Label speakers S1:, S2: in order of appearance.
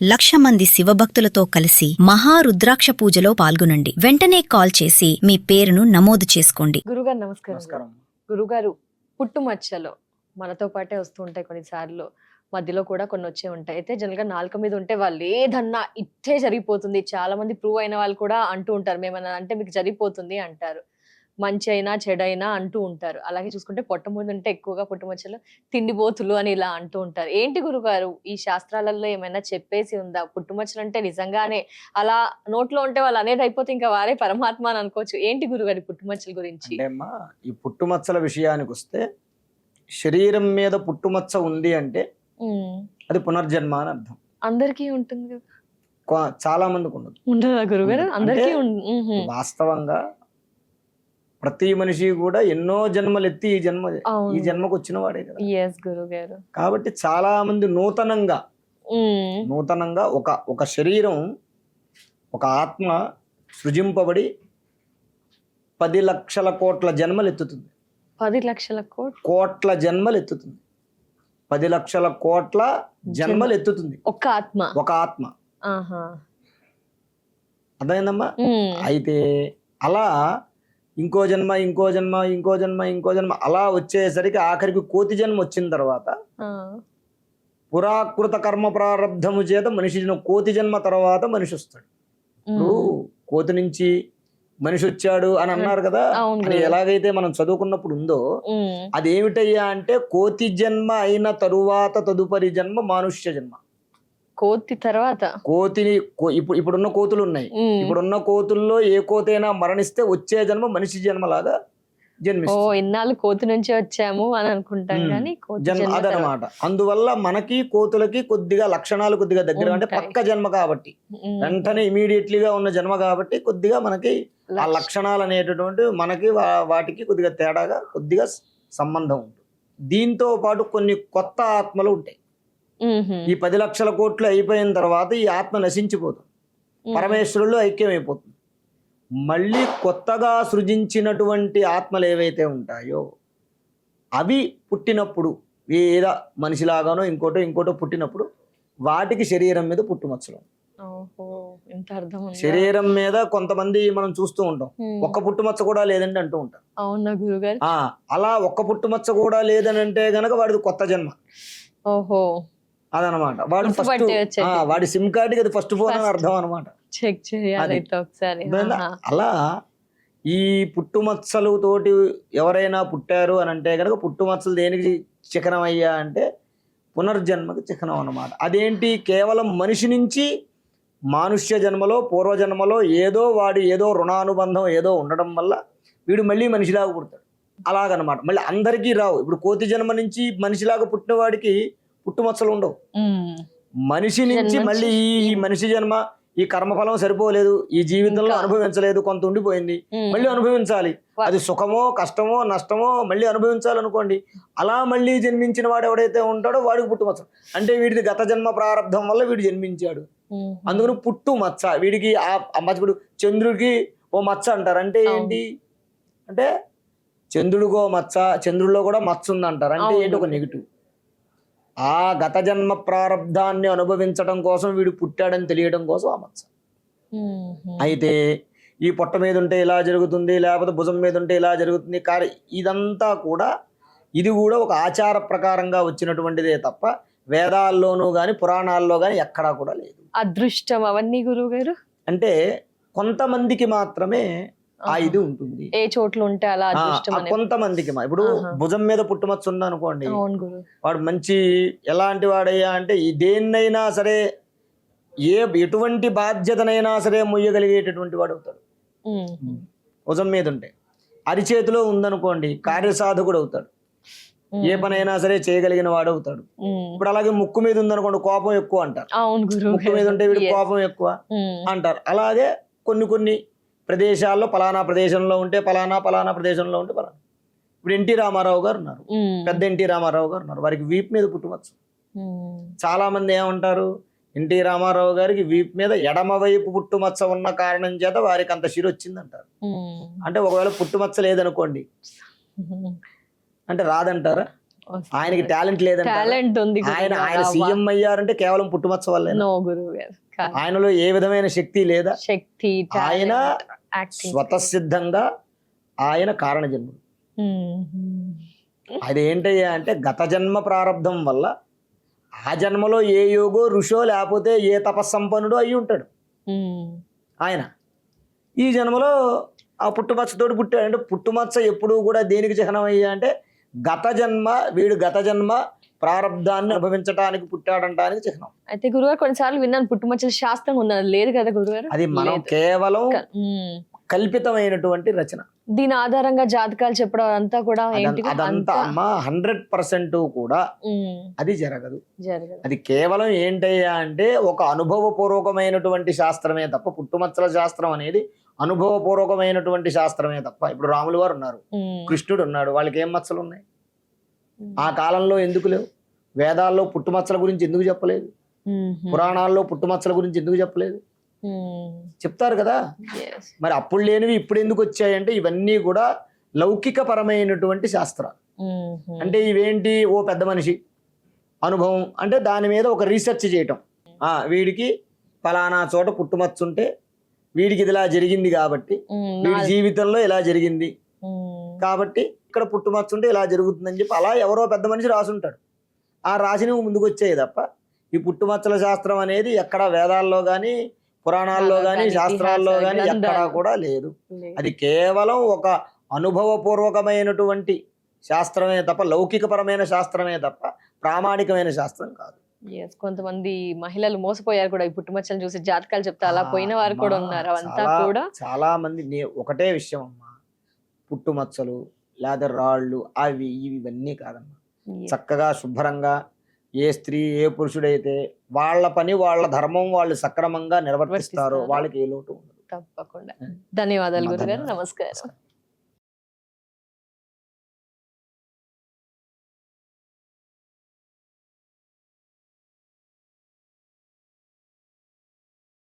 S1: 1,00,000 మంది శివభక్తులతో కలిసి మహారుద్రాక్ష పూజలో పాల్గొనండి. వెంటనే కాల్ చేసి మీ పేరును నమోదు చేసుకోండి.
S2: గురుగారు నమస్కారం. గురుగారు, పుట్టుమచ్చలో మనతో పాటే వస్తూ ఉంటాయి కొన్నిసార్లు, మధ్యలో కూడా కొన్ని వచ్చే ఉంటాయి. అయితే జనరల్ గా నాలుక మీద ఉంటే వాళ్ళు ఏదన్నా ఇట్టే జరిగిపోతుంది. చాలా మంది ప్రూవ్ అయిన వాళ్ళు కూడా అంటూ ఉంటారు, మేమన్నా అంటే మీకు జరిగిపోతుంది అంటారు. మంచి అయినా చెడైనా అంటూ ఉంటారు. అలాగే చూసుకుంటే పొట్ట మీద ఉంటే ఎక్కువగా పుట్టుమచ్చలు తిండిబోతులు అని ఇలా అంటూ ఉంటారు. ఏంటి గురుగారు, ఈ శాస్త్రాలలో ఏమైనా చెప్పేసి ఉందా? పుట్టుమచ్చలు అంటే నిజంగానే అలా నోట్లో ఉంటే వాళ్ళు అనేది అయిపోతే ఇంకా వారే పరమాత్మ అని అనుకోవచ్చు. ఏంటి గురుగారి పుట్టుమచ్చల గురించి?
S3: ఈ పుట్టుమచ్చల విషయానికి వస్తే, శరీరం మీద పుట్టుమచ్చ ఉంది అంటే అది పునర్జన్మ అని అర్థం.
S2: అందరికీ ఉంటుంది కదా,
S3: చాలా మందికి ఉండదు.
S2: ఉండదా గురుగారు? అందరికీ
S3: వాస్తవంగా ప్రతి మనిషి కూడా ఎన్నో జన్మలు ఎత్తి ఈ జన్మకు వచ్చిన వాడే కదా. కాబట్టి చాలా మంది నూతనంగా ఒక శరీరం, ఒక ఆత్మ సృజింపబడి 10 లక్షల కోట్ల జన్మలు ఎత్తుతుంది.
S2: 10 లక్షల
S3: కోట్ల జన్మలు ఎత్తుతుంది. 10 లక్షల కోట్ల జన్మలు ఎత్తుతుంది ఒక ఆత్మ. అర్థమైందమ్మా? అయితే అలా ఇంకో జన్మ అలా వచ్చేసరికి ఆఖరికి కోతి జన్మ వచ్చిన తర్వాత పురాకృత కర్మ ప్రారంధము చేత మనిషి కోతి జన్మ తర్వాత మనిషి వస్తాడు. ఇప్పుడు కోతి నుంచి మనిషి వచ్చాడు అని అన్నారు కదా, అని ఎలాగైతే మనం చదువుకున్నప్పుడు ఉందో అది ఏమిటయ్యా అంటే, కోతి జన్మ అయిన తరువాత తదుపరి జన్మ మానుష్య జన్మ.
S2: కోతి తర్వాత
S3: కోతిని ఇప్పుడున్న కోతులు ఉన్నాయి. ఇప్పుడున్న కోతుల్లో ఏ కోతైనా మరణిస్తే వచ్చే జన్మ మనిషి జన్మలాగా జన్మిస్తుంది.
S2: ఇన్నాళ్ళు కోతి నుంచి వచ్చాము అని అనుకుంటాం కానీ
S3: అదనమాట. అందువల్ల మనకి కోతులకి కొద్దిగా లక్షణాలు కొద్దిగా దగ్గర, అంటే పక్క జన్మ కాబట్టి, వెంటనే ఇమీడియట్లీగా ఉన్న జన్మ కాబట్టి కొద్దిగా మనకి ఆ లక్షణాలు అనేటటువంటి మనకి వాటికి కొద్దిగా తేడాగా కొద్దిగా సంబంధం ఉంటుంది. దీంతో పాటు కొన్ని కొత్త ఆత్మలు ఉంటాయి. ఈ 10 లక్షల కోట్లు అయిపోయిన తర్వాత ఈ ఆత్మ నశించిపోతుంది, పరమేశ్వరుల్లో ఐక్యమైపోతుంది. మళ్ళీ కొత్తగా సృజించినటువంటి ఆత్మలు ఏవైతే ఉంటాయో అవి పుట్టినప్పుడు, ఏదో మనిషిలాగానో ఇంకోటో పుట్టినప్పుడు వాటికి శరీరం మీద పుట్టుమచ్చలు. శరీరం మీద కొంతమంది మనం చూస్తూ ఉంటాం, ఒక్క పుట్టుమచ్చ కూడా లేదండి అంటూ ఉంటాం.
S2: అవునా గురుగారు?
S3: అలా ఒక్క పుట్టుమచ్చ కూడా లేదని అంటే గనక వాడిది కొత్త జన్మ. అదనమాట. వాడి సిమ్ కార్డుకి అది ఫస్ట్ ఫోన్ అని అర్థం అనమాట. అలా ఈ పుట్టుమచ్చలు తోటి ఎవరైనా పుట్టారు అని అంటే కనుక, పుట్టుమచ్చలు దేనికి చిహ్నం అయ్యా అంటే పునర్జన్మకి చిహ్నం అనమాట. అదేంటి, కేవలం మనిషి నుంచి మానుష్య జన్మలో పూర్వజన్మలో ఏదో రుణానుబంధం ఏదో ఉండడం వల్ల వీడు మళ్ళీ మనిషిలాగా పుడతాడు. అలాగనమాట. మళ్ళీ అందరికీ రావు. ఇప్పుడు కోతి జన్మ నుంచి మనిషిలాగా పుట్టిన వాడికి పుట్టుమచ్చలు ఉండవు. మనిషి నుంచి మళ్ళీ ఈ మనిషి జన్మ, ఈ కర్మఫలం సరిపోలేదు, ఈ జీవితంలో అనుభవించలేదు, కొంత ఉండిపోయింది, మళ్ళీ అనుభవించాలి. అది సుఖమో కష్టమో నష్టమో మళ్ళీ అనుభవించాలనుకోండి. అలా మళ్ళీ జన్మించిన వాడు ఎవడైతే ఉంటాడో వాడికి పుట్టుమచ్చ. అంటే వీడిది గత జన్మ ప్రారంధం వల్ల వీడు జన్మించాడు, అందుకని పుట్టుమచ్చ. వీడికి ఆ మచ్చ. చంద్రుడికి ఓ మచ్చ అంటారు. అంటే ఏంటి అంటే, చంద్రుడికో మచ్చ, చంద్రుడిలో కూడా మచ్చ ఉందంటారు. అంటే ఏంటి, ఒక నెగిటివ్. ఆ గత జన్మ ప్రారంధాన్ని అనుభవించడం కోసం వీడు పుట్టాడని తెలియడం కోసం ఆ మచ్చ. అయితే ఈ పొట్ట మీద ఉంటే ఇలా జరుగుతుంది, లేకపోతే భుజం మీద ఉంటే ఇలా జరుగుతుంది. ఇదంతా కూడా ఇది కూడా ఒక ఆచార ప్రకారంగా వచ్చినటువంటిదే తప్ప వేదాల్లోనూ గాని పురాణాల్లో గాని ఎక్కడా కూడా లేదు.
S2: అదృష్టం అవన్నీ గురువు గారు
S3: అంటే కొంతమందికి మాత్రమే ఆ ఇది ఉంటుంది.
S2: ఏ చోట్ల ఉంటే అలా
S3: కొంతమందికి. ఇప్పుడు భుజం మీద పుట్టుమచ్చ ఉందనుకోండి, వాడు మంచి ఎలాంటి వాడయ్యా అంటే, దేన్నైనా సరే ఎటువంటి బాధ్యతనైనా సరే మొయ్యగలిగేటటువంటి వాడు అవుతాడు. భుజం మీద ఉంటే. అరిచేతిలో ఉందనుకోండి, కార్యసాధకుడు అవుతాడు, ఏ పనైనా సరే చేయగలిగిన వాడు అవుతాడు. ఇప్పుడు అలాగే ముక్కు మీద ఉందనుకోండి, కోపం ఎక్కువ అంటారు. ముక్కు మీద ఉంటే వీడికి కోపం ఎక్కువ అంటారు. అలాగే కొన్ని ప్రదేశాల్లో పలానా ప్రదేశంలో ఉంటే పలానా ప్రదేశంలో ఉంటే పలానా. ఇప్పుడు ఎన్టీ రామారావు గారు ఉన్నారు, పెద్ద ఎన్టీ రామారావు గారు ఉన్నారు, వారికి వీపు మీద పుట్టుమచ్చ. చాలా మంది ఏమంటారు, ఎన్టీ రామారావు గారికి వీపు మీద ఎడమ వైపు పుట్టుమచ్చ ఉన్న కారణం చేత వారికి అంత శిరు వచ్చింది అంటారు. అంటే ఒకవేళ పుట్టుమచ్చ లేదనుకోండి అంటే రాదంటారా? ఆయనకి టాలెంట్ లేదంట.
S2: టాలెంట్ ఉంది
S3: ఆయన సీఎం అయ్యారంటే కేవలం పుట్టుమచ్చ వల్లే.
S2: నో గురువు గారు,
S3: ఆయనలో ఏ విధమైన శక్తి లేదా.
S2: శక్తి,
S3: ఆయన
S2: యాక్టింగ్
S3: స్వతసిద్ధంగా ఆయన కారణ జన్ముడు. అదేంటయ్యా అంటే గత జన్మ ప్రారంధం వల్ల ఆ జన్మలో ఏ యోగో ఋషో లేకపోతే ఏ తపస్సంపన్నుడో అయి ఉంటాడు ఆయన. ఈ జన్మలో ఆ పుట్టుమచ్చతోటి పుట్టాడు. అంటే పుట్టుమచ్చ ఎప్పుడు కూడా దేనికి చిహ్నం అయ్యా అంటే వీడు గత జన్మ ప్రారంధాన్ని అనుభవించడానికి పుట్టాడంటానికి చిహ్నం.
S2: అయితే గురుగారు కొన్నిసార్లు విన్నాను పుట్టుమచ్చల శాస్త్రం ఉన్నది, లేదు కదా గురుగారు?
S3: అది మనం కేవలం కల్పితమైనటువంటి రచన.
S2: దీని ఆధారంగా జాతకాలు చెప్పడం అంతా కూడా
S3: అదంతా అమ్మ 100% కూడా అది జరగదు. అది కేవలం ఏంటయ్యా అంటే ఒక అనుభవపూర్వకమైనటువంటి శాస్త్రమే తప్ప, పుట్టుమచ్చల శాస్త్రం అనేది అనుభవపూర్వకమైనటువంటి శాస్త్రమే తప్ప. ఇప్పుడు రాములు వారు ఉన్నారు, కృష్ణుడు ఉన్నాడు, వాళ్ళకి ఏం మచ్చలు ఉన్నాయి? ఆ కాలంలో ఎందుకు లేవు? వేదాల్లో పుట్టుమచ్చల గురించి ఎందుకు చెప్పలేదు? పురాణాల్లో పుట్టుమచ్చల గురించి ఎందుకు చెప్పలేదు? చెప్తారు కదా. మరి అప్పుడు లేనివి ఇప్పుడు ఎందుకు వచ్చాయంటే ఇవన్నీ కూడా లౌకిక పరమైనటువంటి శాస్త్రాలు. అంటే ఇవేంటి? ఓ పెద్ద మనిషి అనుభవం అంటే దాని మీద ఒక రీసెర్చ్ చేయటం. వీడికి ఫలానా చోట పుట్టుమచ్చ ఉంటే వీడికి ఇది ఇలా జరిగింది కాబట్టి, వీడి జీవితంలో ఇలా జరిగింది కాబట్టి ఇక్కడ పుట్టుమచ్చ ఉంటే ఇలా జరుగుతుందని చెప్పి అలా ఎవరో పెద్ద మనిషి రాసుంటాడు. ఆ రాసిని ముందుకు వచ్చాయి తప్ప ఈ పుట్టుమచ్చల శాస్త్రం అనేది ఎక్కడ వేదాల్లో కానీ పురాణాల్లో కానీ శాస్త్రాల్లో కానీ ఎక్కడా కూడా లేదు. అది కేవలం ఒక అనుభవపూర్వకమైనటువంటి శాస్త్రమే తప్ప, లౌకికపరమైన శాస్త్రమే తప్ప ప్రామాణికమైన శాస్త్రం కాదు.
S2: కొంతమంది మహిళలు మోసపోయారు కూడా ఈ పుట్టుమచ్చలు చూసి, జాతకాలు చెప్తే అలా పోయిన వారు కూడా ఉన్నారు. అవంతా కూడా
S3: చాలా మంది. ఒకటే విషయం అమ్మా, పుట్టుమచ్చలు లేదా రాళ్ళు అవి ఇవన్నీ కాదమ్మా. చక్కగా శుభ్రంగా ఏ స్త్రీ ఏ పురుషుడైతే వాళ్ళ పని వాళ్ళ ధర్మం వాళ్ళు సక్రమంగా నిర్వర్తిస్తారో వాళ్ళకి ఏ లోటు ఉండదు.
S2: తప్పకుండా. ధన్యవాదాలు గురుగారు. నమస్కారం.